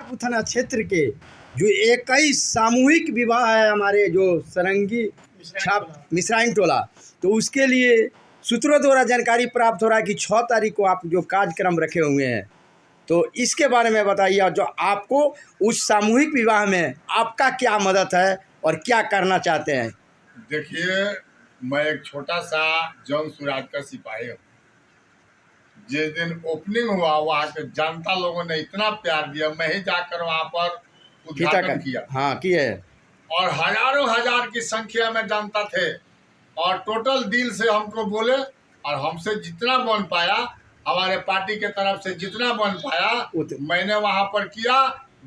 मिर्जापुर थाना क्षेत्र के जो 21 सामूहिक विवाह है हमारे जो सरंगी छाप मिश्राइन टोला, तो उसके लिए सूत्रों द्वारा जानकारी प्राप्त हो रहा है कि 6 तारीख को आप जो कार्यक्रम रखे हुए हैं, तो इसके बारे में बताइए। जो आपको उस सामूहिक विवाह में आपका क्या मदद है और क्या करना चाहते हैं? देखिए, मैं एक छोटा सा जौन सुराज का सिपाही हूँ। जिस दिन ओपनिंग हुआ वहाँ के जनता लोगों ने इतना प्यार दिया, मैं ही जाकर वहाँ पर उद्घाटन किया। हाँ, किए। और हजारों हजार की संख्या में जनता थे और टोटल दिल से हमको बोले, और हमसे जितना बन पाया, हमारे पार्टी के तरफ से जितना बन पाया मैंने वहाँ पर किया।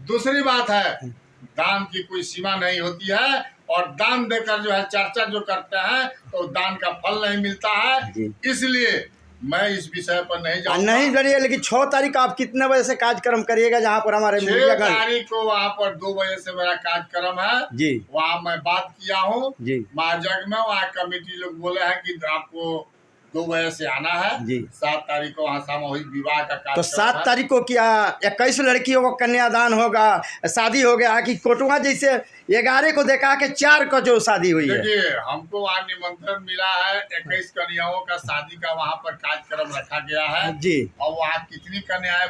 दूसरी बात है, दान की कोई सीमा नहीं होती है, और दान देकर जो है चर्चा जो करते हैं तो दान का फल नहीं मिलता है। इसलिए मैं इस विषय पर नहीं जाऊंगा। नहीं करिए, लेकिन 6 तारीख आप कितने बजे से कार्यक्रम करिएगा? जहाँ पर हमारे 6 तारीख को वहाँ पर 2 बजे से मेरा कार्यक्रम है जी। वहाँ मैं बात किया हूँ जी महाजग में। वहाँ कमेटी लोग बोले हैं कि आपको 2 बजे से आना है जी। 7 तारीख को वहाँ सामूहिक विवाह का कार्यक्रम। तो 7 तारीख को क्या 21 लड़कियों को कन्यादान होगा, शादी हो गया कि कोटवा जैसे 11 को देखा कि 4 को जो शादी हुई है? देखिए, हमको वहाँ निमंत्रण मिला है 21 कन्याओं का शादी का वहाँ पर कार्यक्रम रखा गया है जी। और वहाँ कितनी कन्याएं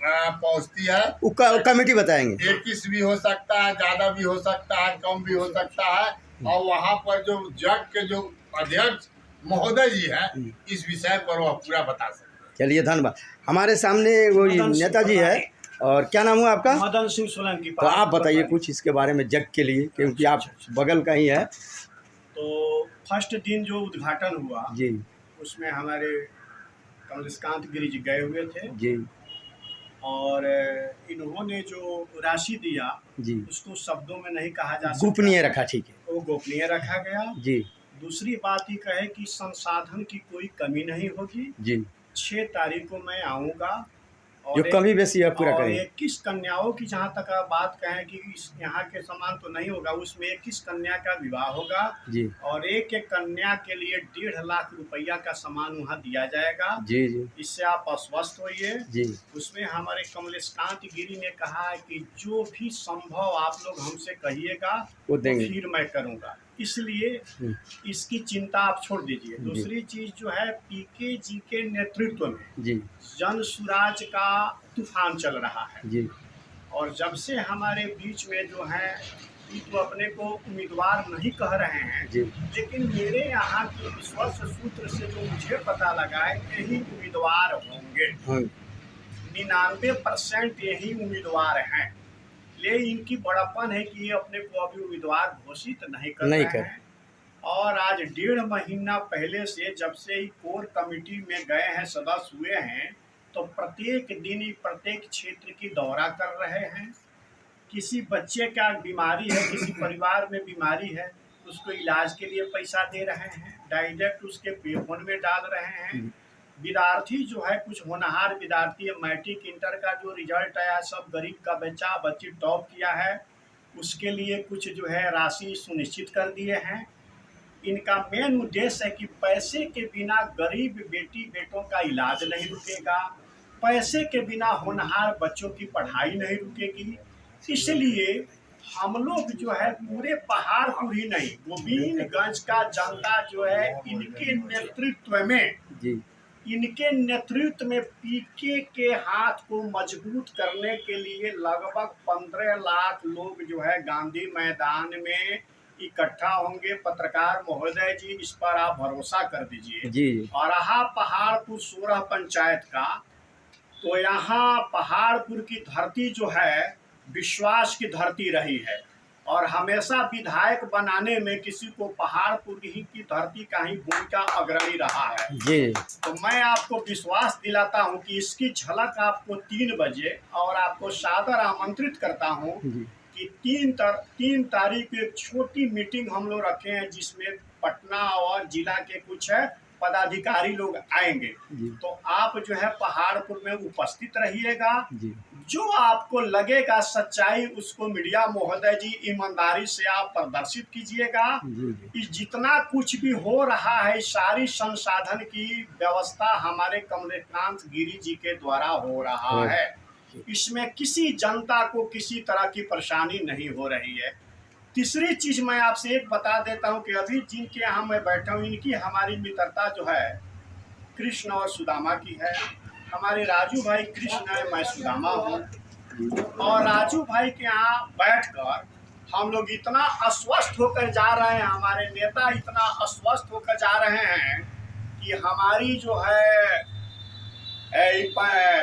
पहुँचती है कमेटी बताएंगे। 21 भी हो सकता है, ज्यादा भी हो सकता है, कम भी हो सकता है। और वहाँ पर जो जग के जो अध्यक्ष महोदय जी हैं, इस विषय पर वह पूरा बता सकते हैं। चलिए, धन्यवाद। हमारे सामने वो नेताजी है, और क्या नाम हुआ आपका? मदन सिंह सोलंकी। तो आप बताइए कुछ इसके बारे में जग के लिए, क्योंकि आप बगल का ही है। तो फर्स्ट दिन जो उद्घाटन हुआ जी, उसमें हमारे कमलेशकांत गिरी जी गए हुए थे जी, और इन्होंने जो राशि दिया जी उसको शब्दों में नहीं कहा जा सकता, गोपनीय रखा। ठीक है, वो गोपनीय रखा गया जी। दूसरी बात ये कहे कि संसाधन की कोई कमी नहीं होगी जी। 6 तारीख को मैं आऊँगा, जो कमी बेसी है पूरा करें। 21 कन्याओं की जहाँ तक बात कहें कि इस यहाँ के समान तो नहीं होगा, उसमें 21 कन्या का विवाह होगा जी। और एक एक कन्या के लिए 1.5 लाख रुपया का सामान वहाँ दिया जाएगा जी जी। इससे आप आश्वस्त होइए जी। उसमें हमारे कमलेशकांत गिरी ने कहा है कि जो भी संभव आप लोग हमसे कहिएगा वो फिर मैं करूँगा, इसलिए इसकी चिंता आप छोड़ दीजिए। दूसरी चीज जो है, पीके जी के नेतृत्व में जी जन सुराज का तूफान चल रहा है जी। और जब से हमारे बीच में जो है तो अपने को उम्मीदवार नहीं कह रहे हैं जी, लेकिन मेरे यहाँ के विश्वस्त सूत्र से जो मुझे पता लगा है यही उम्मीदवार होंगे। 99% यही उम्मीदवार हैं। ले इनकी बड़प्पन है कि ये अपने को अभी उम्मीदवार घोषित नहीं कर रहे हैं। और आज 1.5 महीना पहले से जब से ही कोर कमेटी में गए हैं, सदस्य हुए हैं, तो प्रत्येक दिन ही प्रत्येक क्षेत्र की दौरा कर रहे हैं। किसी बच्चे का बीमारी है, किसी परिवार में बीमारी है, उसको इलाज के लिए पैसा दे रहे हैं, डायरेक्ट उसके पे फोन में डाल रहे हैं। विद्यार्थी जो है, कुछ होनहार विद्यार्थी, मैट्रिक इंटर का जो रिजल्ट आया, सब गरीब का बच्चा बच्ची टॉप किया है, उसके लिए कुछ जो है राशि सुनिश्चित कर दिए हैं। इनका मेन उद्देश्य है कि पैसे के बिना गरीब बेटी बेटों का इलाज नहीं रुकेगा, पैसे के बिना होनहार बच्चों की पढ़ाई नहीं रुकेगी। इसलिए हम लोग जो है पूरे पहाड़पुर ही नहीं, गोविंदगंज का जनता जो है इनके नेतृत्व में पीके के हाथ को मजबूत करने के लिए लगभग 15 लाख लोग जो है गांधी मैदान में इकट्ठा होंगे। पत्रकार महोदय जी, इस पर आप भरोसा कर दीजिए जी। और रहा पहाड़पुर 16 पंचायत का, तो यहाँ पहाड़पुर की धरती जो है विश्वास की धरती रही है, और हमेशा विधायक बनाने में किसी को पहाड़पुर ही की धरती का ही भूमिका अग्रणी रहा है जी। तो मैं आपको विश्वास दिलाता हूं कि इसकी झलक आपको 3 बजे, और आपको सादर आमंत्रित करता हूं कि 3 तारीख को एक छोटी मीटिंग हम लोग रखे हैं, जिसमें पटना और जिला के कुछ पदाधिकारी लोग आएंगे। तो आप जो है पहाड़पुर में उपस्थित रहिएगा। जो आपको लगेगा सच्चाई, उसको मीडिया महोदय जी ईमानदारी से आप प्रदर्शित कीजिएगा। जितना कुछ भी हो रहा है, सारी संसाधन की व्यवस्था हमारे कमलेशकांत गिरी जी के द्वारा हो रहा है। इसमें किसी जनता को किसी तरह की परेशानी नहीं हो रही है। तीसरी चीज मैं आपसे एक बता देता हूं कि अभी जिनके यहाँ मैं बैठा हूं, इनकी हमारी मित्रता जो है कृष्ण और सुदामा की है। हमारे राजू भाई कृष्ण है, मैं सुदामा हूँ। और राजू भाई के यहाँ बैठकर हम लोग इतना अस्वस्थ होकर जा रहे हैं, हमारे नेता इतना अस्वस्थ होकर जा रहे हैं कि हमारी जो है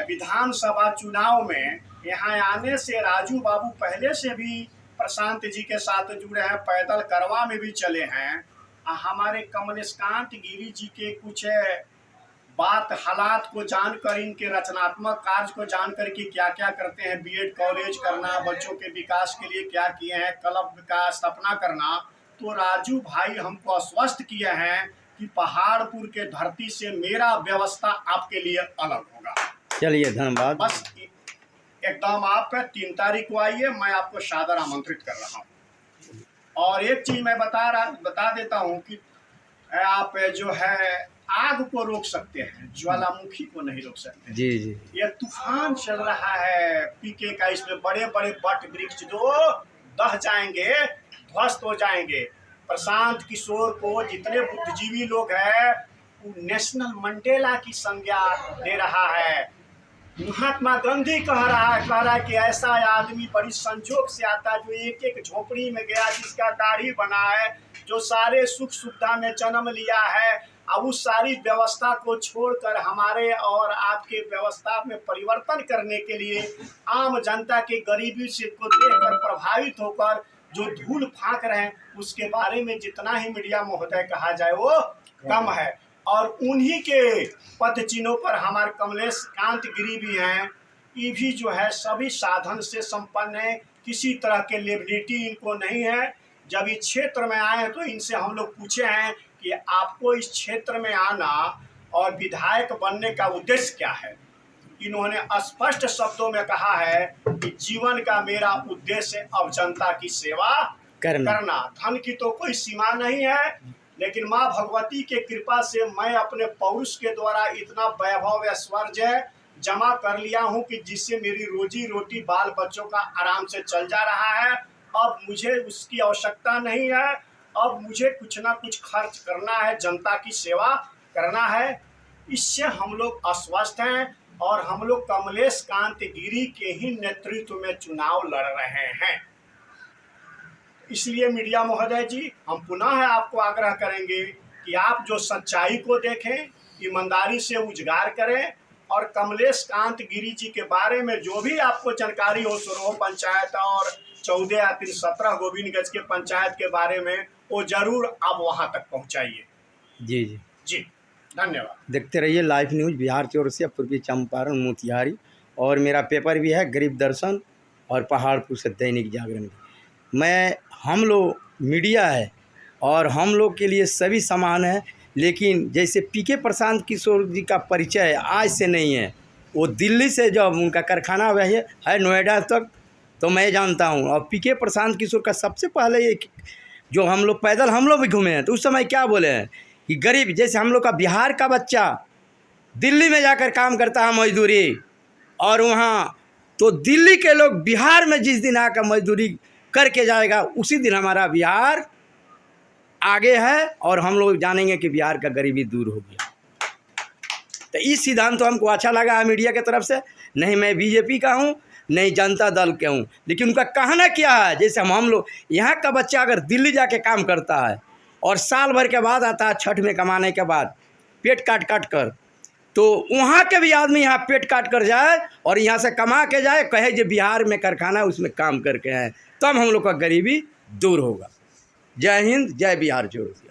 विधानसभा चुनाव में यहाँ आने से राजू बाबू पहले से भी प्रशांत जी के साथ जुड़े हैं, पैदल करवा में भी चले हैं। हमारे कमलेशकांत गिरी जी के कुछ बात हालात को जानकर, इनके रचनात्मक कार्य को जानकर कि क्या क्या करते हैं, बीएड कॉलेज करना, बच्चों के विकास के लिए क्या किए हैं, क्लब का स्थापना करना, तो राजू भाई हमको आश्वस्त किए हैं कि पहाड़पुर के धरती से मेरा व्यवस्था आपके लिए अलग होगा। चलिए धन्यवाद। बस एकदम आप 3 तारीख को आइए, मैं आपको सादर आमंत्रित कर रहा हूँ। और एक चीज मैं बता देता हूँ कि आप जो है आग को रोक सकते हैं, ज्वालामुखी को नहीं रोक सकते। जी जी। ये तूफान चल रहा है पीके का, इसमें बड़े बड़े वट वृक्ष जो दह जाएंगे, ध्वस्त हो जाएंगे। प्रशांत किशोर को जितने बुद्धिजीवी लोग हैं वो नेशनल मंडेला की संज्ञा दे रहा है। महात्मा गांधी कह रहा है कि ऐसा आदमी बड़ी संजोग से आता है जो एक एक झोपड़ी में गया, जिसका दाढ़ी बना है, जो सारे सुख सुविधा में जन्म लिया है, अब उस सारी व्यवस्था को छोड़कर हमारे और आपके व्यवस्था में परिवर्तन करने के लिए आम जनता के गरीबी से को देखकर प्रभावित होकर जो धूल फांक रहे हैं, उसके बारे में जितना ही मीडिया महोदय कहा जाए वो कम है। और उन्हीं के पद चिन्हों पर हमारे कमलेशकांत गिरी भी हैं। ये भी जो है सभी साधन से संपन्न है, किसी तरह के लिबर्टी इनको नहीं है। जब इस क्षेत्र में आए तो इनसे हम लोग पूछे हैं कि आपको इस क्षेत्र में आना और विधायक बनने का उद्देश्य क्या है। इन्होंने स्पष्ट शब्दों में कहा है कि जीवन का मेरा उद्देश्य अब जनता की सेवा करना। धन की तो कोई सीमा नहीं है, लेकिन माँ भगवती के कृपा से मैं अपने पौरुष के द्वारा इतना वैभव ऐश्वर्य जमा कर लिया हूँ कि जिससे मेरी रोजी रोटी बाल बच्चों का आराम से चल जा रहा है। अब मुझे उसकी आवश्यकता नहीं है, अब मुझे कुछ ना कुछ खर्च करना है, जनता की सेवा करना है। इससे हम लोग आश्वस्त हैं और हम लोग कमलेशकांत गिरी के ही नेतृत्व में चुनाव लड़ रहे हैं। इसलिए मीडिया महोदय जी, हम पुनः आपको आग्रह करेंगे कि आप जो सच्चाई को देखें, ईमानदारी से उजागर करें और कमलेशकांत गिरी जी के बारे में जो भी आपको जानकारी हो, सुरहो पंचायत और 14 या 17 गोविंदगंज के पंचायत के बारे में, वो जरूर आप वहां तक पहुंचाइए। जी जी जी धन्यवाद। देखते रहिए लाइव न्यूज़ बिहार चौरसिया, पूर्वी चंपारण, मोतिहारी, और मेरा पेपर भी है गरीब दर्शन और पहाड़पुर से दैनिक जागरण भी। हम लोग मीडिया है और हम लोग के लिए सभी समान है, लेकिन जैसे पीके प्रशांत किशोर जी का परिचय आज से नहीं है। वो दिल्ली से जब उनका कारखाना है नोएडा तक, तो मैं जानता हूँ। और पीके प्रशांत किशोर का सबसे पहले एक जो हम लोग पैदल हम लोग भी घूमे हैं, तो उस समय क्या बोले हैं कि गरीब, जैसे हम लोग का बिहार का बच्चा दिल्ली में जाकर काम करता है मजदूरी, और वहाँ तो दिल्ली के लोग बिहार में जिस दिन आकर मजदूरी करके जाएगा, उसी दिन हमारा बिहार आगे है और हम लोग जानेंगे कि बिहार का गरीबी दूर हो गया। तो इस सिद्धांत तो हमको अच्छा लगा है मीडिया की तरफ से। नहीं मैं बीजेपी का हूँ, नहीं जनता दल के हूँ, लेकिन उनका कहना क्या है, जैसे हम लोग यहाँ का बच्चा अगर दिल्ली जाके काम करता है और साल भर के बाद आता है छठ में कमाने के बाद पेट काट काट कर, तो वहाँ के भी आदमी यहाँ पेट काट कर जाए और यहाँ से कमा के जाए, कहे जो बिहार में कारखाना उसमें काम करके आए, तब हम लोग का गरीबी दूर होगा। जय हिंद, जय बिहार चौरसिया।